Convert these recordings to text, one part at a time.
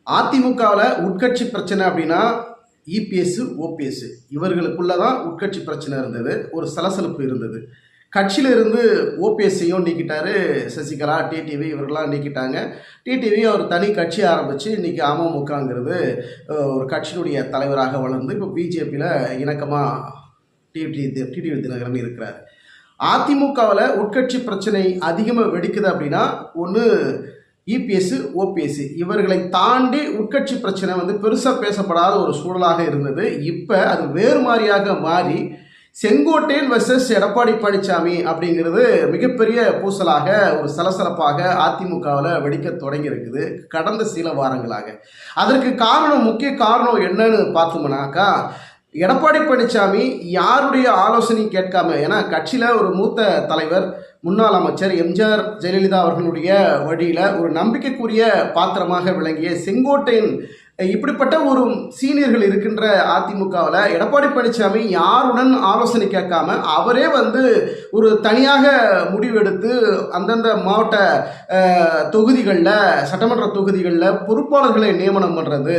அதிமுகவில் உட்கட்சி பிரச்சனை அப்படின்னா இபிஎஸ் ஓபிஎஸ் இவர்களுக்குள்ள தான் உட்கட்சி பிரச்சனை இருந்தது. ஒரு சலசலப்பு இருந்தது. கட்சியில இருந்து ஓபிஎஸ்ஸையும் நீக்கிட்டாரு சசிகலா, டிடிவி இவர்களாம் நீக்கிட்டாங்க. டிடிவி ஒரு தனி கட்சி ஆரம்பித்து இன்றைக்கி அமமுகங்கிறது ஒரு கட்சியினுடைய தலைவராக வளர்ந்து இப்போ பிஜேபியில் இணக்கமாக டிடிவி தினகரன் இருக்கிறார். அதிமுகவில் உட்கட்சி பிரச்சனை அதிகமாக வெடிக்குது அப்படின்னா ஒன்று இபிஎஸ் ஓபிஎஸ் இவர்களை தாண்டி உட்கட்சி பிரச்சனை பெருசாக பேசப்படாத ஒரு சூழலாக இருந்தது. இப்போ அது வேறு மாதிரியாக மாறி செங்கோட்டையன் வெர்சஸ் எடப்பாடி பழனிசாமி அப்படிங்கிறது மிகப்பெரிய பூசலாக ஒரு சலசலப்பாக அதிமுகவில் வெடிக்க தொடங்கி இருக்குது கடந்த சில வாரங்களாக. அதற்கு முக்கிய காரணம் என்னன்னு பார்த்தோம்னாக்கா, எடப்பாடி பழனிசாமி யாருடைய ஆலோசனையும் கேட்காம, ஏன்னா கட்சியில் ஒரு மூத்த தலைவர் முன்னாள் அமைச்சர் எம்ஜிஆர் ஜெயலலிதா அவர்களுடைய வழியில் ஒரு நம்பிக்கைக்குரிய பாத்திரமாக விளங்கிய செங்கோட்டையன் இப்படிப்பட்ட ஒரு சீனியர்கள் இருக்கின்ற அதிமுகவில் எடப்பாடி பழனிசாமி யாருடன் ஆலோசனை கேட்காம அவரே ஒரு தனியாக முடிவெடுத்து அந்தந்த மாவட்ட தொகுதிகளில் சட்டமன்ற தொகுதிகளில் பொறுப்பாளர்களை நியமனம் பண்ணுறது,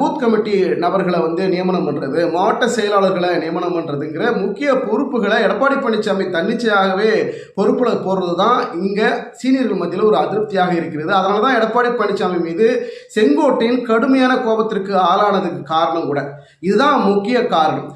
பூத் கமிட்டி நபர்களை நியமனம் பண்ணுறது, மாவட்ட செயலாளர்களை நியமனம் பண்ணுறதுங்கிற முக்கிய பொறுப்புகளை எடப்பாடி பழனிசாமி தன்னிச்சையாகவே பொறுப்பில் போடுறது தான் இங்கே சீனியர்கள் மத்தியில் ஒரு அதிருப்தியாக இருக்கிறது. அதனால தான் எடப்பாடி பழனிசாமி மீது செங்கோட்டையின் கடுமையான கோபத்திற்கு ஆளானதுக்கு காரணம் கூட இதுதான் முக்கிய காரணம்.